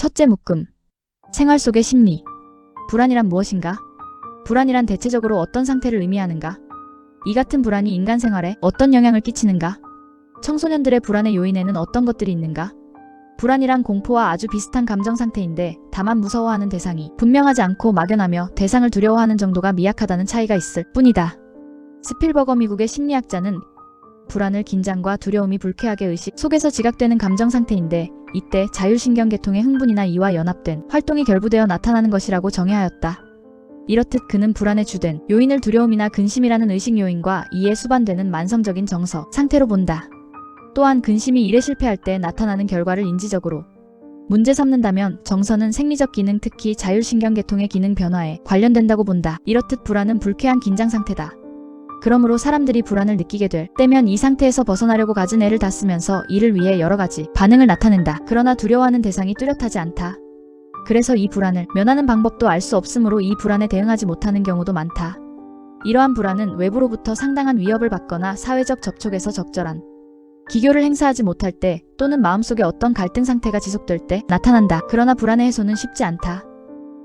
첫째 묶음. 생활 속의 심리. 불안이란 무엇인가? 불안이란 대체적으로 어떤 상태를 의미하는가? 이 같은 불안이 인간 생활에 어떤 영향을 끼치는가? 청소년들의 불안의 요인에는 어떤 것들이 있는가? 불안이란 공포와 아주 비슷한 감정 상태인데 다만 무서워하는 대상이 분명하지 않고 막연하며 대상을 두려워하는 정도가 미약하다는 차이가 있을 뿐이다. 스필버거 미국의 심리학자는 불안을 긴장과 두려움이 불쾌하게 의식 속에서 지각되는 감정 상태인데 이때 자율신경계통의 흥분이나 이와 연합된 활동이 결부되어 나타나는 것이라고 정의하였다. 이렇듯 그는 불안의 주된 요인을 두려움이나 근심이라는 의식 요인과 이에 수반되는 만성적인 정서 상태로 본다. 또한 근심이 일에 실패할 때 나타나는 결과를 인지적으로 문제 삼는다면 정서는 생리적 기능, 특히 자율신경계통의 기능 변화에 관련된다고 본다. 이렇듯 불안은 불쾌한 긴장 상태다. 그러므로 사람들이 불안을 느끼게 될 때면 이 상태에서 벗어나려고 갖은 애를 다 쓰면서 이를 위해 여러 가지 반응을 나타낸다. 그러나 두려워하는 대상이 뚜렷하지 않다. 그래서 이 불안을 면하는 방법도 알 수 없으므로 이 불안에 대응하지 못하는 경우도 많다. 이러한 불안은 외부로부터 상당한 위협을 받거나 사회적 접촉에서 적절한 기교를 행사하지 못할 때 또는 마음속에 어떤 갈등 상태가 지속될 때 나타난다. 그러나 불안의 해소는 쉽지 않다.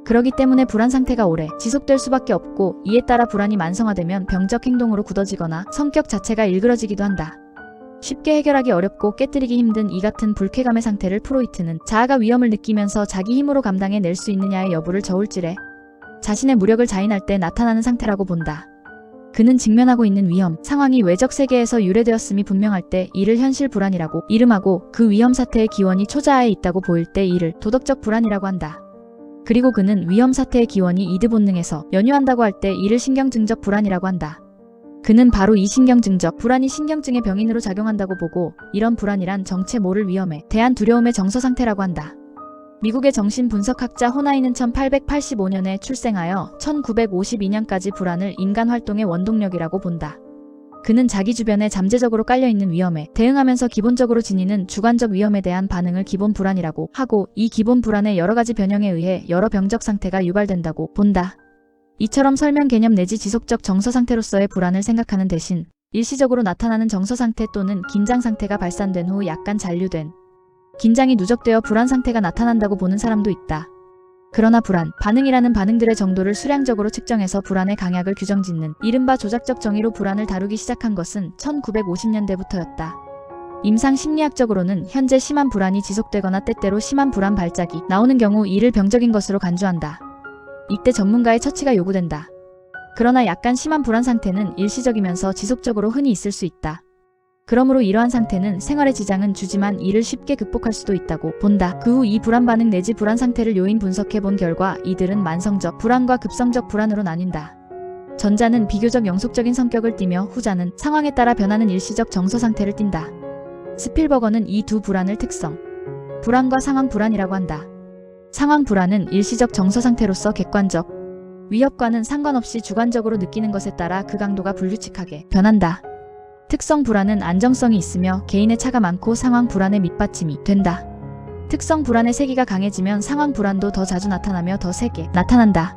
그러기 때문에 불안 상태가 오래 지속될 수밖에 없고 이에 따라 불안이 만성화되면 병적 행동으로 굳어지거나 성격 자체가 일그러지기도 한다. 쉽게 해결하기 어렵고 깨뜨리기 힘든 이 같은 불쾌감의 상태를 프로이트는 자아가 위험을 느끼면서 자기 힘으로 감당해 낼 수 있느냐의 여부를 저울질해 자신의 무력을 자인할 때 나타나는 상태라고 본다. 그는 직면하고 있는 위험, 상황이 외적 세계에서 유래되었음이 분명할 때 이를 현실 불안이라고 이름하고 그 위험 사태의 기원이 초자아에 있다고 보일 때 이를 도덕적 불안이라고 한다. 그리고 그는 위험 사태의 기원이 이드 본능에서 연유한다고 할 때 이를 신경증적 불안이라고 한다. 그는 바로 이 신경증적 불안이 신경증의 병인으로 작용한다고 보고 이런 불안이란 정체 모를 위험에 대한 두려움의 정서 상태라고 한다. 미국의 정신분석학자 호나이는 1885년에 출생하여 1952년까지 불안을 인간 활동의 원동력이라고 본다. 그는 자기 주변에 잠재적으로 깔려있는 위험에 대응하면서 기본적으로 지니는 주관적 위험에 대한 반응을 기본 불안이라고 하고 이 기본 불안의 여러 가지 변형에 의해 여러 병적 상태가 유발된다고 본다. 이처럼 설명 개념 내지 지속적 정서 상태로서의 불안을 생각하는 대신 일시적으로 나타나는 정서 상태 또는 긴장 상태가 발산된 후 약간 잔류된 긴장이 누적되어 불안 상태가 나타난다고 보는 사람도 있다. 그러나 불안, 반응이라는 반응들의 정도를 수량적으로 측정해서 불안의 강약을 규정짓는 이른바 조작적 정의로 불안을 다루기 시작한 것은 1950년대부터였다. 임상 심리학적으로는 현재 심한 불안이 지속되거나 때때로 심한 불안 발작이 나오는 경우 이를 병적인 것으로 간주한다. 이때 전문가의 처치가 요구된다. 그러나 약간 심한 불안 상태는 일시적이면서 지속적으로 흔히 있을 수 있다. 그러므로 이러한 상태는 생활에 지장은 주지만 이를 쉽게 극복할 수도 있다고 본다. 그 후 이 불안 반응 내지 불안 상태를 요인 분석해 본 결과 이들은 만성적 불안과 급성적 불안으로 나뉜다. 전자는 비교적 영속적인 성격을 띠며 후자는 상황에 따라 변하는 일시적 정서 상태를 띈다. 스필버거는 이 두 불안을 특성 불안과 상황 불안이라고 한다. 상황 불안은 일시적 정서 상태로서 객관적 위협과는 상관없이 주관적으로 느끼는 것에 따라 그 강도가 불규칙하게 변한다. 특성 불안은 안정성이 있으며 개인의 차가 많고 상황 불안의 밑받침이 된다. 특성 불안의 세기가 강해지면 상황 불안도 더 자주 나타나며 더 세게 나타난다.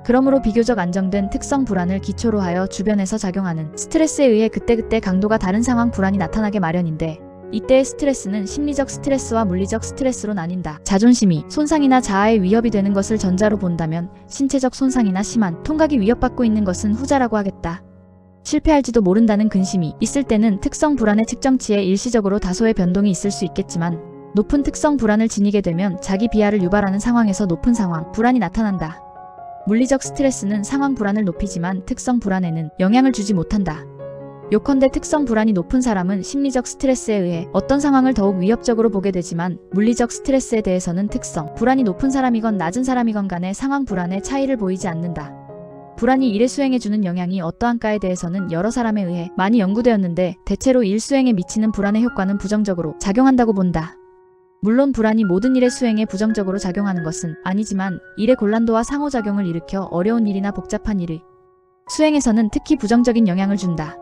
그러므로 비교적 안정된 특성 불안을 기초로 하여 주변에서 작용하는 스트레스에 의해 그때그때 강도가 다른 상황 불안이 나타나게 마련인데 이때의 스트레스는 심리적 스트레스와 물리적 스트레스로 나뉜다. 자존심이 손상이나 자아의 위협이 되는 것을 전자로 본다면 신체적 손상이나 심한 통각이 위협받고 있는 것은 후자라고 하겠다. 실패할지도 모른다는 근심이 있을 때는 특성 불안의 측정치에 일시적으로 다소의 변동이 있을 수 있겠지만 높은 특성 불안을 지니게 되면 자기 비하를 유발하는 상황에서 높은 상황 불안이 나타난다. 물리적 스트레스는 상황 불안을 높이지만 특성 불안에는 영향을 주지 못한다. 요컨대 특성 불안이 높은 사람은 심리적 스트레스에 의해 어떤 상황을 더욱 위협적으로 보게 되지만 물리적 스트레스에 대해서는 특성 불안이 높은 사람이건 낮은 사람이건 간에 상황 불안의 차이를 보이지 않는다. 불안이 일의 수행에 주는 영향이 어떠한가에 대해서는 여러 사람에 의해 많이 연구되었는데 대체로 일 수행에 미치는 불안의 효과는 부정적으로 작용한다고 본다. 물론 불안이 모든 일의 수행에 부정적으로 작용하는 것은 아니지만 일의 곤란도와 상호작용을 일으켜 어려운 일이나 복잡한 일의 수행에서는 특히 부정적인 영향을 준다.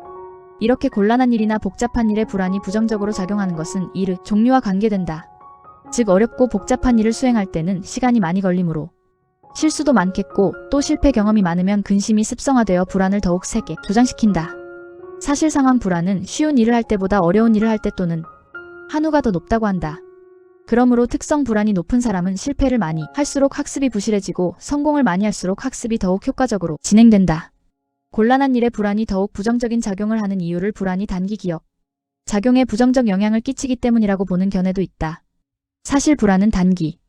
이렇게 곤란한 일이나 복잡한 일에 불안이 부정적으로 작용하는 것은 일의 종류와 관계된다. 즉 어렵고 복잡한 일을 수행할 때는 시간이 많이 걸리므로 실수도 많겠고 또 실패 경험이 많으면 근심이 습성화되어 불안을 더욱 세게 조장시킨다. 사실 상황 불안은 쉬운 일을 할 때보다 어려운 일을 할 때 또는 한우가 더 높다고 한다. 그러므로 특성 불안이 높은 사람은 실패를 많이 할수록 학습이 부실해지고 성공을 많이 할수록 학습이 더욱 효과적으로 진행된다. 곤란한 일에 불안이 더욱 부정적인 작용을 하는 이유를 불안이 단기 기억 작용에 부정적 영향을 끼치기 때문이라고 보는 견해도 있다. 사실 불안은 단기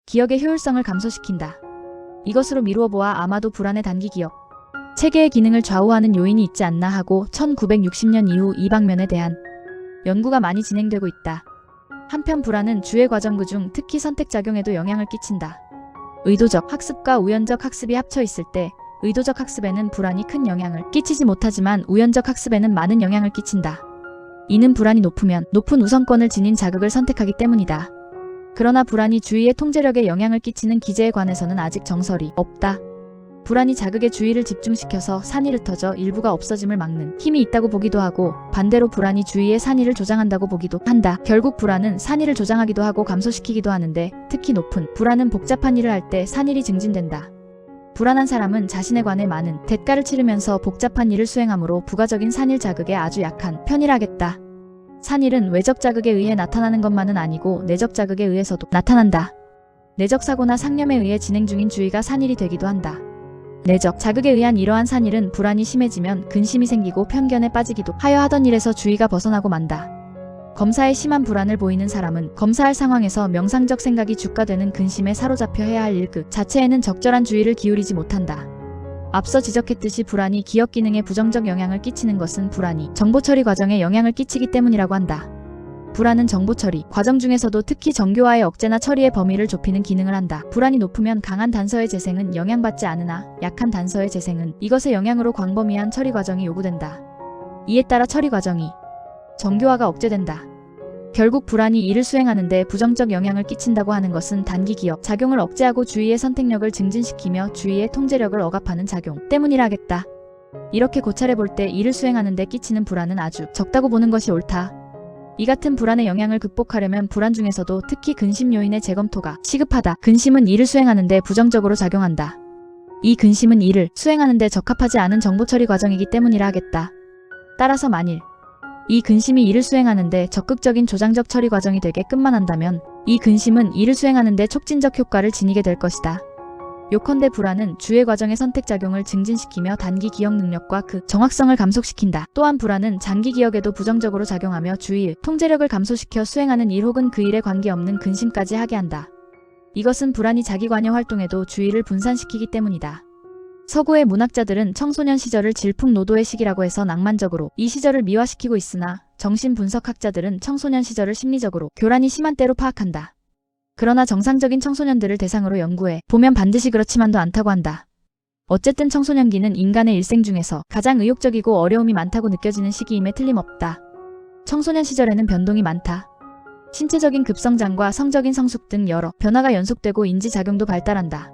기억의 효율성을 감소시킨다. 이것으로 미루어 보아 아마도 불안의 단기 기억 체계의 기능을 좌우하는 요인이 있지 않나 하고 1960년 이후 이 방면에 대한 연구가 많이 진행되고 있다. 한편 불안은 주의 과정 중 특히 선택작용에도 영향을 끼친다. 의도적 학습과 우연적 학습이 합쳐 있을 때 의도적 학습에는 불안이 큰 영향을 끼치지 못하지만 우연적 학습에는 많은 영향을 끼친다. 이는 불안이 높으면 높은 우선권을 지닌 자극을 선택하기 때문이다. 그러나 불안이 주의의 통제력에 영향을 끼치는 기제에 관해서는 아직 정설이 없다. 불안이 자극의 주의를 집중시켜서 산이 흩어져 일부가 없어짐을 막는 힘이 있다고 보기도 하고 반대로 불안이 주의의 산이를 조장한다고 보기도 한다. 결국 불안은 산이를 조장하기도 하고 감소시키기도 하는데 특히 높은 불안은 복잡한 일을 할 때 산일이 증진된다. 불안한 사람은 자신에 관해 많은 대가를 치르면서 복잡한 일을 수행하므로 부가적인 산일 자극에 아주 약한 편이라겠다. 산일은 외적 자극에 의해 나타나는 것만은 아니고 내적 자극에 의해서도 나타난다. 내적 사고나 상념에 의해 진행 중인 주의가 산일이 되기도 한다. 내적 자극에 의한 이러한 산일은 불안이 심해지면 근심이 생기고 편견에 빠지기도 하여 하던 일에서 주의가 벗어나고 만다. 검사에 심한 불안을 보이는 사람은 검사할 상황에서 명상적 생각이 주가되는 근심에 사로잡혀 해야 할 일 그 자체에는 적절한 주의를 기울이지 못한다. 앞서 지적했듯이 불안이 기억 기능에 부정적 영향을 끼치는 것은 불안이 정보 처리 과정에 영향을 끼치기 때문이라고 한다. 불안은 정보 처리 과정 중에서도 특히 정교화의 억제나 처리의 범위를 좁히는 기능을 한다. 불안이 높으면 강한 단서의 재생은 영향받지 않으나 약한 단서의 재생은 이것의 영향으로 광범위한 처리 과정이 요구된다. 이에 따라 처리 과정이 정교화가 억제된다. 결국 불안이 일을 수행하는데 부정적 영향을 끼친다고 하는 것은 단기 기억 작용을 억제하고 주의의 선택력을 증진시키며 주의의 통제력을 억압하는 작용 때문이라겠다. 이렇게 고찰해 볼 때 일을 수행하는데 끼치는 불안은 아주 적다고 보는 것이 옳다. 이 같은 불안의 영향을 극복하려면 불안 중에서도 특히 근심 요인의 재검토가 시급하다. 근심은 일을 수행하는데 부정적으로 작용한다. 이 근심은 일을 수행하는데 적합하지 않은 정보 처리 과정이기 때문이라 하겠다. 따라서 만일 이 근심이 일을 수행하는데 적극적인 조장적 처리 과정이 되게끔만 한다면 이 근심은 일을 수행하는데 촉진적 효과를 지니게 될 것이다. 요컨대 불안은 주의 과정의 선택작용을 증진시키며 단기 기억 능력과 그 정확성을 감속시킨다. 또한 불안은 장기 기억에도 부정적으로 작용하며 주의의 통제력을 감소시켜 수행하는 일 혹은 그 일에 관계없는 근심까지 하게 한다. 이것은 불안이 자기 관여 활동에도 주의를 분산시키기 때문이다. 서구의 문학자들은 청소년 시절을 질풍노도의 시기라고 해서 낭만적으로 이 시절을 미화시키고 있으나 정신분석학자들은 청소년 시절을 심리적으로 교란이 심한 때로 파악한다. 그러나 정상적인 청소년들을 대상으로 연구해 보면 반드시 그렇지만도 않다고 한다. 어쨌든 청소년기는 인간의 일생 중에서 가장 의욕적이고 어려움이 많다고 느껴지는 시기임에 틀림없다. 청소년 시절에는 변동이 많다. 신체적인 급성장과 성적인 성숙 등 여러 변화가 연속되고 인지작용도 발달한다.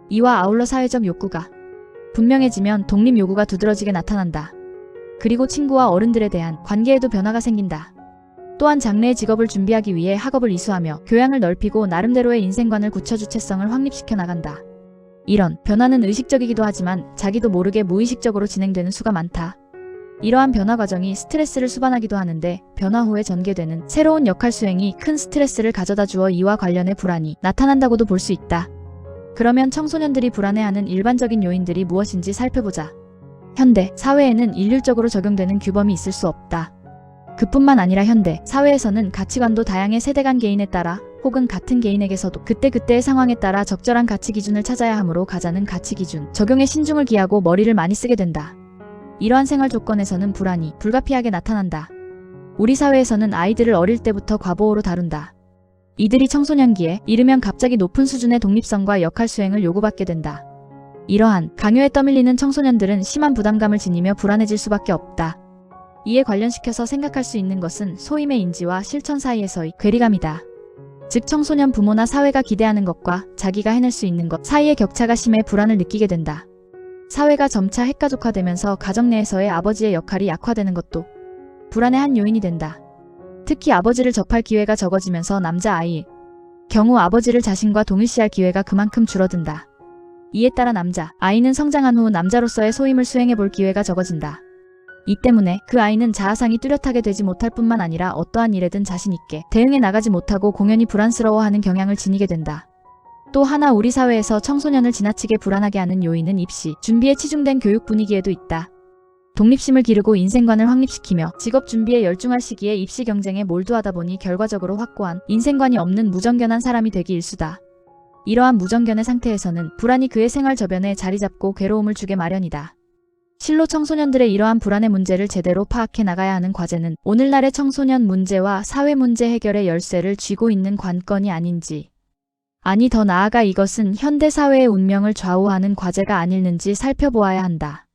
이와 아울러 사회적 욕구가 분명해지면 독립 요구가 두드러지게 나타난다. 그리고 친구와 어른들에 대한 관계에도 변화가 생긴다. 또한 장래의 직업을 준비하기 위해 학업을 이수하며 교양을 넓히고 나름대로의 인생관을 굳혀 주체성을 확립시켜 나간다. 이런 변화는 의식적이기도 하지만 자기도 모르게 무의식적으로 진행되는 수가 많다. 이러한 변화 과정이 스트레스를 수반하기도 하는데 변화 후에 전개되는 새로운 역할 수행이 큰 스트레스를 가져다 주어 이와 관련해 불안이 나타난다고도 볼 수 있다. 그러면 청소년들이 불안해하는 일반적인 요인들이 무엇인지 살펴보자. 현대 사회에는 일률적으로 적용되는 규범이 있을 수 없다. 그뿐만 아니라 현대 사회에서는 가치관도 다양해 세대 간 개인에 따라 혹은 같은 개인에게서도 그때그때의 상황에 따라 적절한 가치 기준을 찾아야 하므로 가자는 가치 기준 적용에 신중을 기하고 머리를 많이 쓰게 된다. 이러한 생활 조건에서는 불안이 불가피하게 나타난다. 우리 사회에서는 아이들을 어릴 때부터 과보호로 다룬다. 이들이 청소년기에 이르면 갑자기 높은 수준의 독립성과 역할 수행을 요구받게 된다. 이러한 강요에 떠밀리는 청소년들은 심한 부담감을 지니며 불안해질 수밖에 없다. 이에 관련시켜서 생각할 수 있는 것은 소임의 인지와 실천 사이에서의 괴리감이다. 즉 청소년 부모나 사회가 기대하는 것과 자기가 해낼 수 있는 것 사이의 격차가 심해 불안을 느끼게 된다. 사회가 점차 핵가족화되면서 가정 내에서의 아버지의 역할이 약화되는 것도 불안의 한 요인이 된다. 특히 아버지를 접할 기회가 적어지면서 남자아이의 경우 아버지를 자신과 동일시할 기회가 그만큼 줄어든다. 이에 따라 남자 아이는 성장한 후 남자로서의 소임을 수행해 볼 기회가 적어진다. 이 때문에 그 아이는 자아상이 뚜렷하게 되지 못할 뿐만 아니라 어떠한 일에든 자신 있게 대응해 나가지 못하고 공연히 불안스러워하는 경향을 지니게 된다. 또 하나 우리 사회에서 청소년을 지나치게 불안하게 하는 요인은 입시, 준비에 치중된 교육 분위기에도 있다. 독립심을 기르고 인생관을 확립시키며 직업 준비에 열중할 시기에 입시 경쟁에 몰두하다 보니 결과적으로 확고한 인생관이 없는 무정견한 사람이 되기 일쑤다. 이러한 무정견의 상태에서는 불안이 그의 생활 저변에 자리 잡고 괴로움을 주게 마련이다. 실로 청소년들의 이러한 불안의 문제를 제대로 파악해 나가야 하는 과제는 오늘날의 청소년 문제와 사회 문제 해결의 열쇠를 쥐고 있는 관건이 아닌지, 아니 더 나아가 이것은 현대 사회의 운명을 좌우하는 과제가 아닐는지 살펴보아야 한다.